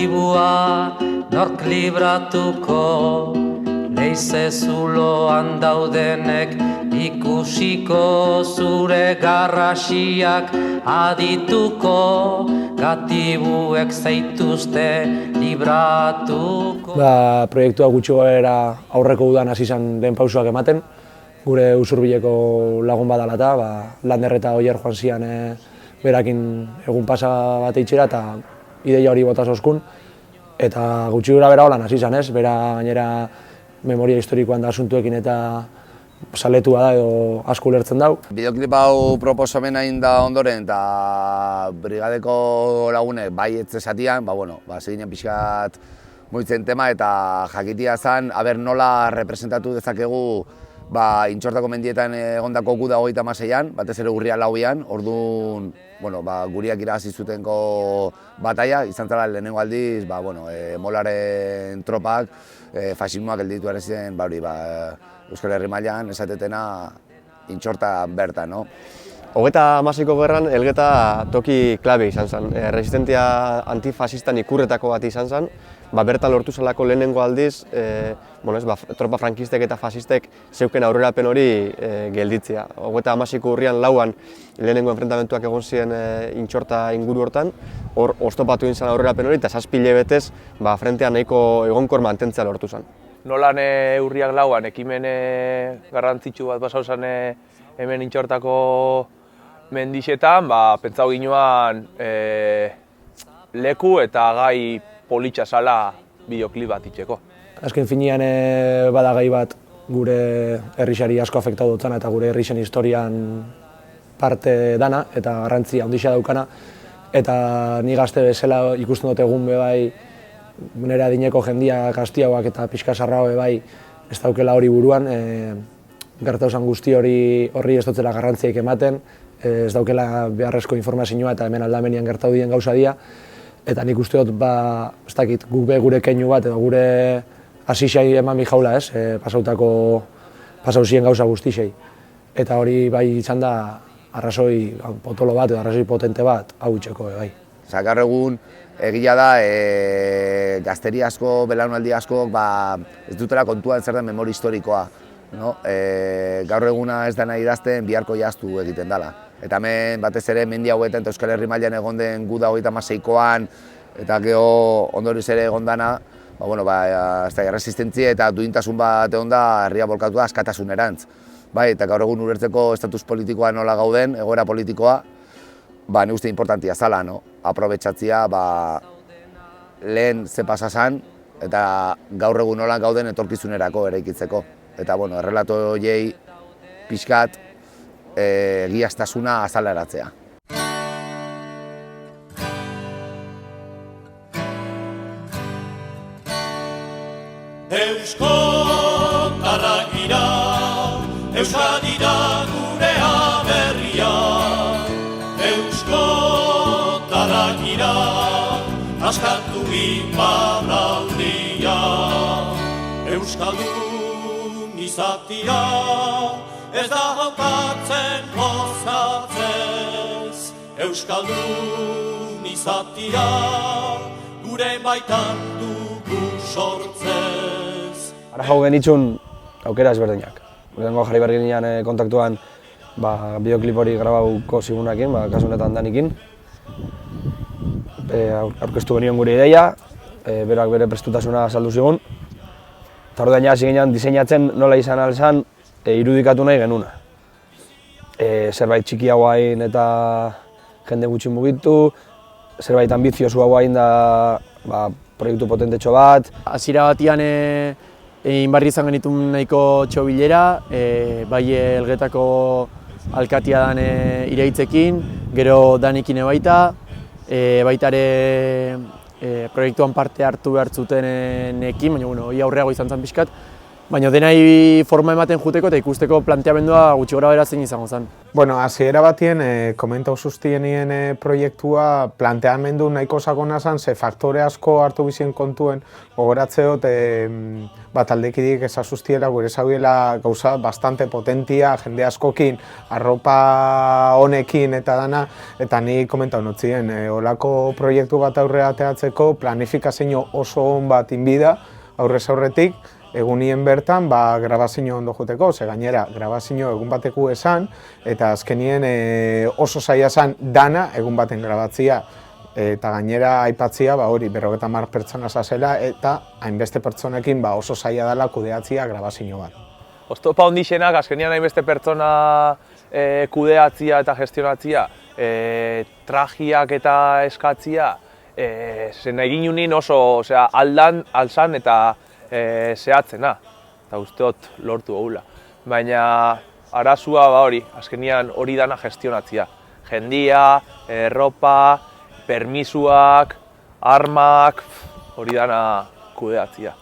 gatibua nork libratuko, leize zuloan daudenek ikusiko zure garrasiak adituko, gatibuek zaituzte libratuko. Proiektua gutxi gorabehera aurreko udan hasi izan den pausoak ematen, gure usurbileko lagun badalata, Lander eta Oier joan zian berakin egun pasa bat eitxera eta ideia hori botaz oskun. Eta gutxi gorabehera holan hasi izan ez, bera gainera memoria historikoan da asuntuekin eta saletua da edo asko ulertzen dau. Bideoklip hau proposamena egin da ondoren eta brigadeko lagunek bai ez esatian, zeginen pixkat mugitzen tema eta jakitia zen, nola representatu dezakegu Intxortako mendietan egondako guda 36an, batez ere urrian 4an, orduan guriak irabazi zutenko bataia, izan zela lehenengo aldiz, Molaren tropak, fasismoak gelditu ere ziren, Euskal Herri mailan esatetena Intxortan bertan. 36ko gerran Elgeta toki klabe izan zen. Resistentzia antifasistan ikurretako bat izan zen. Bertan lortu zelako lehenengo aldiz, tropa frankistek eta fasistek zeuken aurrerapen hori gelditzea. 36ko urrian 4an lehenengo enfrentamentuak egon ziren Intxorta inguru hortan, hor oztopatu egin zen aurrerapen hori eta 7 hilabetez frentean nahiko egonkor mantentzea lortu zen. Nolan urriak 4an ekimen garrantzitsu bat basau zen hemen Intxortako mendixetan, pentsau ginoan leku eta gai politxa zala bideoklip bat itxeko. Azken finean bada gai bat gure herrixari asko afektau dutzana eta gure herrixen historian parte dana eta garrantzia handia daukana. Eta ni gazte bezala ikusten dut egun bebai nire adineko jendia gaztiagoak eta pixka sarrao bebai ez daukela hori buruan. Gertauzan guzti horri ez dutzela garrantziaik ematen, ez daukela beharrezko informazioa eta hemen aldamenian gertau dien gauza dia. Eta nik uste dut, ez dakit, gure keinu bat edo gure asixai eman bijaula ez, pasau ziren gauza guztixei. Eta hori bai izan da arrazoi potolo bat edo arrazoi potente bat hau itxeko bai. Gaur egun egia da gazteri asko, belaunaldi askok ez dutela kontuan zer den memoria historikoa. Gaur eguna ez dena idazten biharko jaztu egiten dela. Eta hemen batez ere mendi hauetan eta Euskal Herri mailan egon den guda 36koan eta geho ondoriz ere egon dana, erresistentzia eta duintasun bat egon da herria bolkatu da askatasunerantz. Eta gaur egun ulertzeko estatus politikoa nola gauden, egoera politikoa, nik uste importantia zala, aprobetxatzia lehen ze pasa zan eta gaur egun nola gauden etorkizunerako eraikitzeko. Eta errelato horiei pixkat egiaztasuna azaleratzea. Euskotarrak gira, Euskadira gure aberria. Euskotarrak gira, askatu iparraldia. Euskaldun izatia, ez da hautatzen gozatzez. Euskaldun izatia, gure baitan dugu sortzez. Ara jau genitzun aukera ezberdinak. Lehenengo jarri behar ginean kontaktuan bideoklip hori grabauko zigunakin, kasu honetan Danikin. Aurkeztu genion gure ideia, berak bere prestutasuna azaldu zigun. Eta orduan hasi ginean diseinatzen nola izan alzan irudikatu nahi genuna. Zerbait txikiagoa hain eta jende gutxi mugitu, zerbait ambiziosu hau hain da proiektu potentetxo bat. Hasiera batian egin barri izan genitun nahiko txobilera, bai Elgetako alkatia dan iraitzekin, gero Danikin baita, baita ere proiektuan parte hartu behar zutenekin, baina hori aurreago izan zen pixkat. baina denai forma ematen juteko eta ikusteko planteamendua gutxi gora bera zein izango zen. Bueno, hasiera batien, komentau zuztienien proiektua planteamendu nahiko sakona zen, ze faktore asko hartu bizien kontuen, gogoratzeot, taldekidik ezazuztiela, gure zaudiela gauza bastante potentia, jende askokin, arropa honekin eta dana, eta ni komentau notzien, olako proiektu bat aurrera ateatzeko planifikazio oso on bat inbida, aurrez aurretik, egunien bertan grabazio ondo joteko, ze gainera grabazio egun bateku esan, eta azkenien oso zaila zen dana egun baten grabatzia. Eta gainera aipatzia hori 50 pertsona zazela eta hainbeste pertsonekin oso zaila dela kudeatzia grabazio bat. Oztopa ondixenak, azkenian hainbeste pertsona kudeatzia eta gestionatzia, trajiak eta eskatzia, zen egin unin oso alzan eta zehatzena, eta usteot lortu gula. Baina arazua hori, azkenian hori dana gestionatzia. Jendia, erropa, permisuak, armak, hori dana kudeatzia.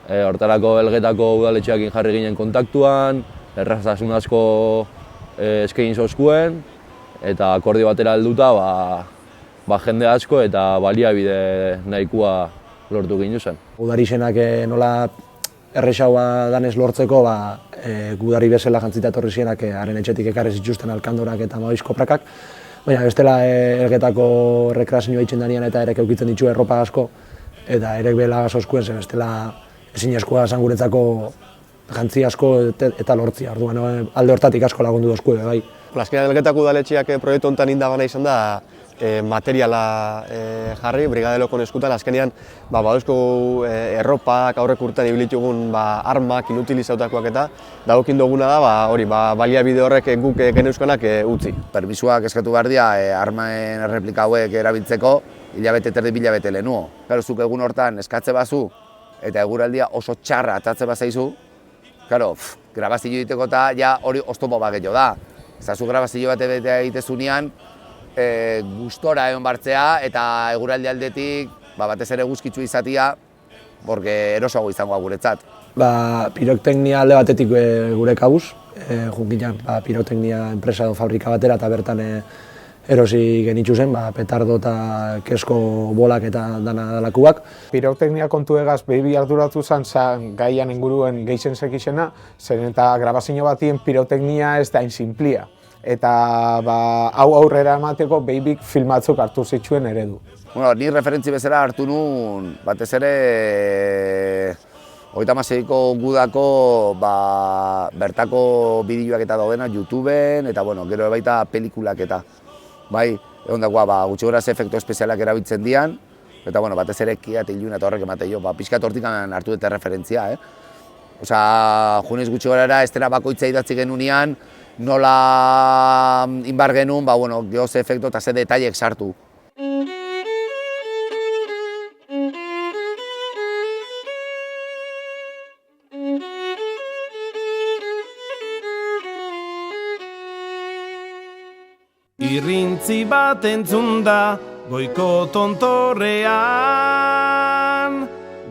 Hortarako Elgetako udaletxeakin jarri ginen kontaktuan, erraztasun asko eskaini zozkuen, eta akordio batera helduta jende asko eta baliabide nahikoa lortu ginen zen. Gudarizenak nola erresaua danez lortzeko, gudari bezala jantzita etorri zienak haren etxetik ekarri zituzten alkandorak eta maoizko prakak. Baina bestela Elgetako rekreazioa itzen danean eta erek eukitzen ditu erropa asko, eta erek behela gazoskuen zen bestela ezin askoa zan guretzako jantzi asko eta lortzia. Orduan alde hortatik asko lagundu dozkue, bai. Azkenean Elgetako udaletxeak proiektu honetan indagana izan da materiala jarri, Brigadelokon eskutan. Azkenean badauzko erropak, aurrek urtean ibilitugun armak, inutilizautakoak eta dagokin duguna da baliabide horrek guk geneuzkanak utzi. Permisuak eskatu behar dira armaen erreplika hauek erabiltzeko hilabete terdi bilabete lehenuo. Karo, zuk egun hortan eskatze bazu eta eguraldia oso txarra atatze bazaizu, karo, grabazio egiteko eta ja hori oztopo bat gehiago da. Zazu grabazio bat egitezunean, gustora egon bartzea eta eguraldi aldetik batez ere eguzkitsu izatia, porque erosoago izangoa guretzat. Piroteknia alde batetik gure kabuz, junkinan piroteknia enpresa edo fabrika batera eta bertan erosi genitzu zen, petardo eta kesko bolak eta dana dalakuak. Piroteknia kontu egaz behi arduratu zen gaian inguruen geixen zekizena, zen eta grabazio batien piroteknia ez da insimplia. Eta hau aurrera emateko behibik filmatzuk hartu zituen eredu. Ni referentzi bezala hartu nun, batez ere 36ko gudako bertako bideoak eta daudena YouTubeen, eta gero baita pelikulak eta. Bai, egon dagoa, gutxi gora ze efektu espezialak erabiltzen dian, eta batez ere kia eta iluna eta horrek emate jo, pixkat hortik hartu dute referentzia. Junez gutxi gorara, estena bakoitza idatzi genunean, nola inbar genuen, geho ze efektu eta ze detailek sartu. Irrintzi bat entzun da goiko tontorrean,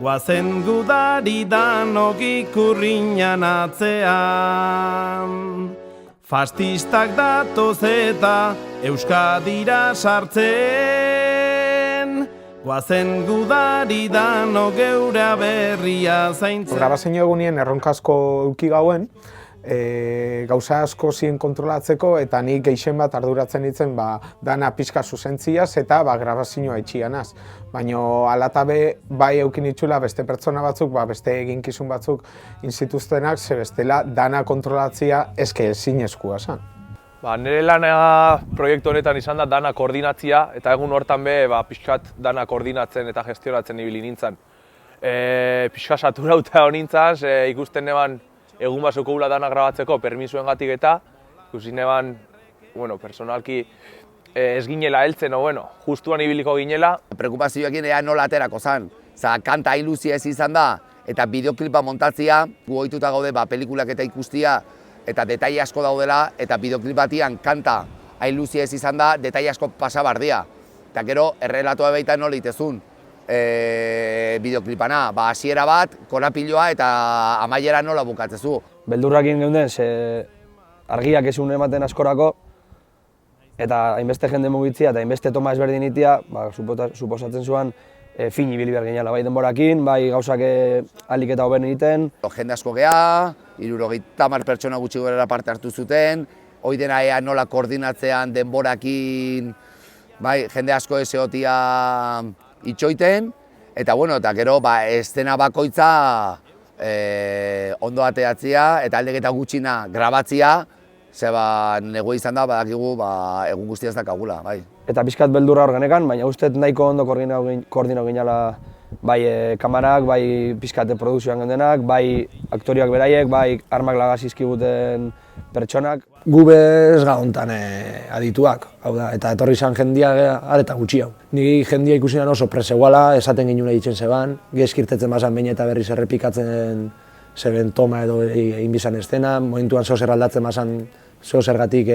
guazen gudari danok ikurriñan atzean. Fastistak datoz eta Euskadira sartzen, guazen gudari danok geura berria zaintzen. Grabazio egunien erronkasko euki gauen, gauza asko zien kontrolatzeko eta nik gehien bat arduratzen ditzen dana pixka zuzentziaz eta grabazioa itxianaz. Baina alatabe bai eukin itxula beste pertsona batzuk, beste eginkizun batzuk inzituztenak, ze bestela dana kontrolatzia eske ezinezkoa zen. Nire lana proiektu honetan izan da dana koordinatzia eta egun hortan pixkat dana koordinatzen eta gestionatzen ibili nintzen. Pixka saturauta honintzan, ikusten neban egun basoko gula dana grabatzeko permisuen gatik eta ikusi neban, personalki ez ginela heltzen, justuan ibiliko ginela. Preokupazioekin ea nola aterako zen. Kanta iluzia ez izan da eta bideoklipa montatzia, gu ohituta gaude pelikulak eta ikustia eta detaile asko daudela eta bideoklip batian kanta iluzia ez izan da, detaile asko pasa bardia. Eta gero errelatoa baita nola itezun. bideoklipana, hasiera bat, korapiloa eta amaiera nola bukatzezu. Beldurrakin geunden, ze argiak ezun ematen askorako, eta hainbeste jende mugitzia eta hainbeste toma ezberdin itia, suposatzen zuen fin ibili behar gehiala, bai denborakin, bai gauzak ahalik eta hoben egiten. Jende asko geha, 70 pertsona gutxi gorera parte hartu zuten, hoi dena ea nola koordinatzean denborakin, bai, jende asko ez egotia itxoiten, eta bueno, eta gero eszena bakoitza ondo ateatzea eta aldeketa gutxina grabatzea, ze negoa izan da, badakigu egun guztia ez dakagula, bai. Eta pixkat beldurra hor genekan, baina uste nahiko ondo koordinau ginala bai kamarak, bai pixkate produzioan gendenak, bai aktoriak beraiek, bai armak lagaz izkiguten pertsonak. Gu bez gauntan adituak, hau da, eta etorri izan jendia areta gutxi hau. Niri jendia ikusi oso preseguala, esaten ginen ditzen zeban, geheskirtetzen bazan behin eta berriz errepikatzen zeben toma edo egin bizan estena, momentuan zozer aldatzen bazan zozergatik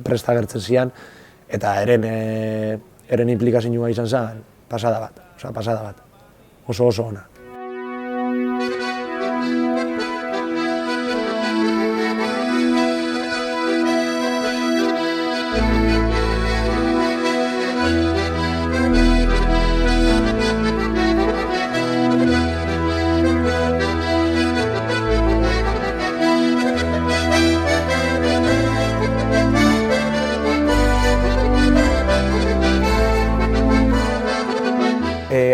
presta gertzen zian, eta eren implikazioa izan zen pasada bat, oso ona.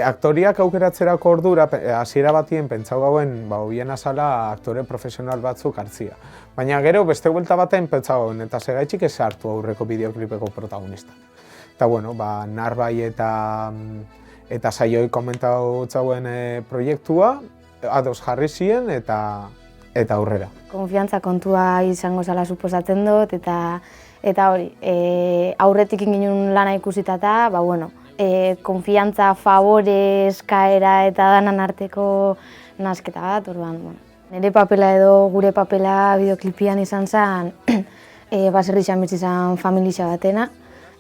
Aktoriak aukeratzerako ordura, hasiera batien pentsau gauen, hobien azala aktore profesional batzuk hartzia. Baina gero beste buelta baten pentsau gauen, eta segaitxik ez hartu aurreko bideoklipeko protagonista. Eta bueno, Narbai eta Saioi komentau txauen proiektua, ados jarri ziren eta aurrera. Konfiantza kontua izango zala suposatzen dut, eta hori, aurretik ingin lana ikusitata, konfiantza, favore, eskaera eta danan arteko nasketa bat, orduan. Nire papela edo gure papela bideoklipian izan zen, baserri xamitz izan familia batena,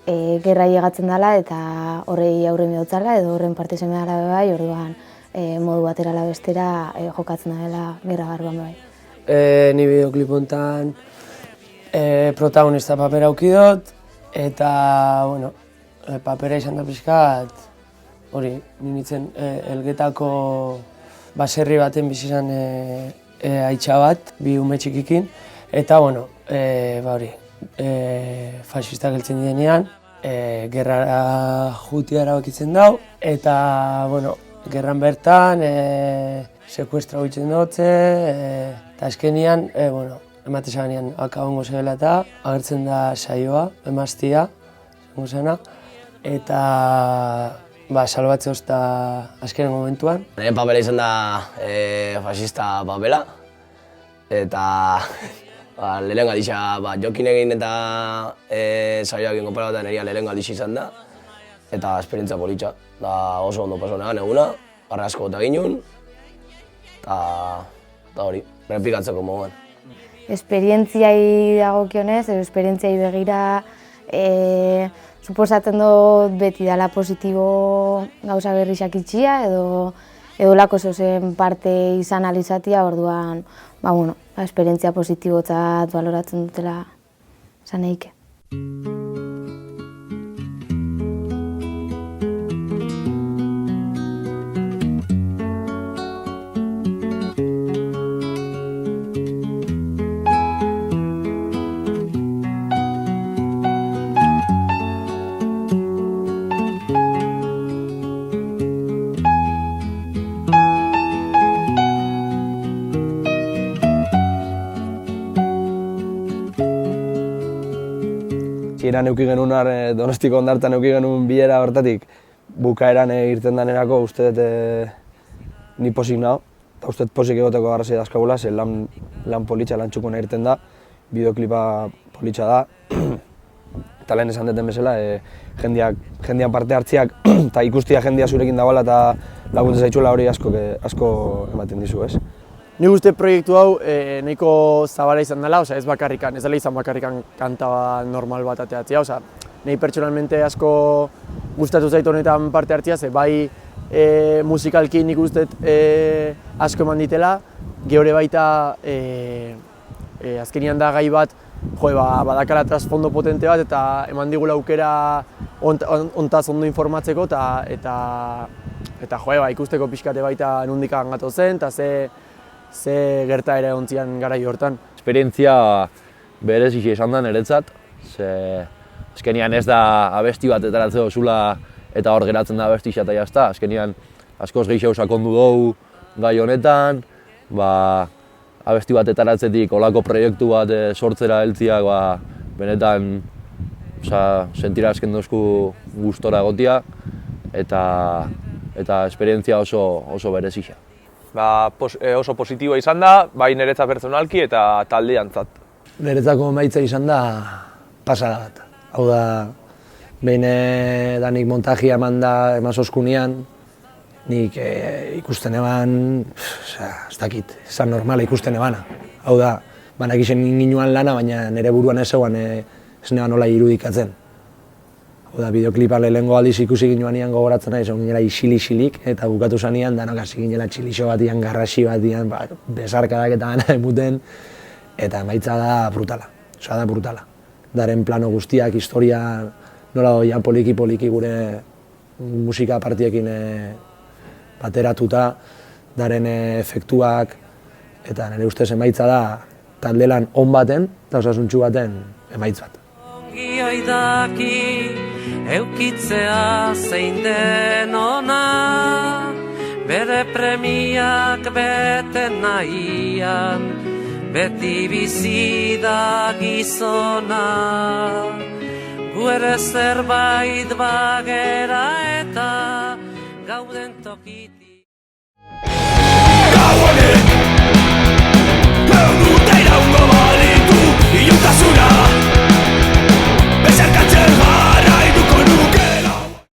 gerra llegatzen dela eta horrei aurre mehotzala edo horren parte zeme dela bai, orduan modu batera la bestera jokatzen dela gerra barruan bai. Ni bideoklip hontan protagonista papera aukidot, eta, papera izan da pixkat, hori, nintzen Elgetako baserri baten bizi izan aitza bat, bi ume txikikin, eta, hori, faxistak heltzen direnean, gerrara jutia erabakitzen dau, eta, gerran bertan, sekuestra hoitzen dutze, eta azkenian, emate zaganean akabongo zela eta agertzen da Saioa, emaztia, zango zena, eta salbatze ozta azkenen momentuan. Nire papela izan da fascista papela, eta lehen galditza jokin egin eta Saioak egin kopara bat nire lehen galditza izan da, eta esperientzia politxa, oso ondo paso negan eguna, arrasko eta ginen, eta hori, repikatzeko moduan. Esperientziai dagokionez, esperientziai begira, suposatzen dut beti dela positibo gauza berrizak itxia edo lako zozen parte izan alizatia, orduan, esperientzia positibotzat baloratzen dutela esan eike. Hasieran eduki genuen Donostiko Hondartzan eduki genuen bilera hortatik bukaeran irten danerako uste dut ni pozik nago. Eta uste dut pozik egoteko garrasi dazkagula, ze lan politxa, lan txukuna irten da, bideoklipa politxa da. Eta lehen esan duten bezala, jendean parte hartziak eta ikustia jendea zurekin dagoela eta laguntzen zaitxuela hori asko ematen dizu, ez? Nik uste proiektu hau nahiko zabala izan dela, ez bakarrikan, ez dela izan bakarrikan kanta normal bat ateatzea, nahi pertsonalmente asko gustatu zaitu honetan parte hartzea, ze bai musikalki nik uste asko eman ditela, geure baita azkenian da gai bat, badakala trasfondo potente bat eta eman digula aukera ontaz ondo informatzeko eta ikusteko pixkate baita nondik gatoz zen eta ze gertaera egontzian garai hortan. Esperientzia berezia izan da niretzat, azkenian ez da abesti bat etaratzea dozula eta hor geratzen da abesti eta jazta. Azkenian askoz gehiago sakondu dugu gai honetan, abesti bat etaratzetik olako proiektu bat sortzera heltziak benetan sentira azken dozku gustora egotia eta esperientzia oso berezia. Oso positiboa izan da, bai niretzat pertsonalki eta taldeantzat. Niretzako emaitza izan da pasada bat. Hau da, behin danik montajia eman da emazoskunean, nik ikusten eban, ez dakit, esan normala ikusten ebana. Hau da, banak izan ginuan lana, baina nire buruan ez eguan ez neban nola irudikatzen. Hau da, bideoklipa lehengo aldiz ikusi ginuan ian gogoratzen nahi, egon ginela isili-isilik, eta bukatu zanean, danok hasi ginela txilixo batian, garrasi batian, besarkadak eta gana emuten, eta emaitza da brutala, da brutala. Daren plano guztiak, historia, nola doian poliki-poliki gure musika partiekin bateratuta, daren efektuak, eta nire ustez emaitza da taldelan on baten, eta osasuntxu baten emaitz bat. Ongi oidaki eukitzea zein den ona, bere premiak beten nahian, beti bizi da gizona. Gu ere zerbait bagera eta gauden tokit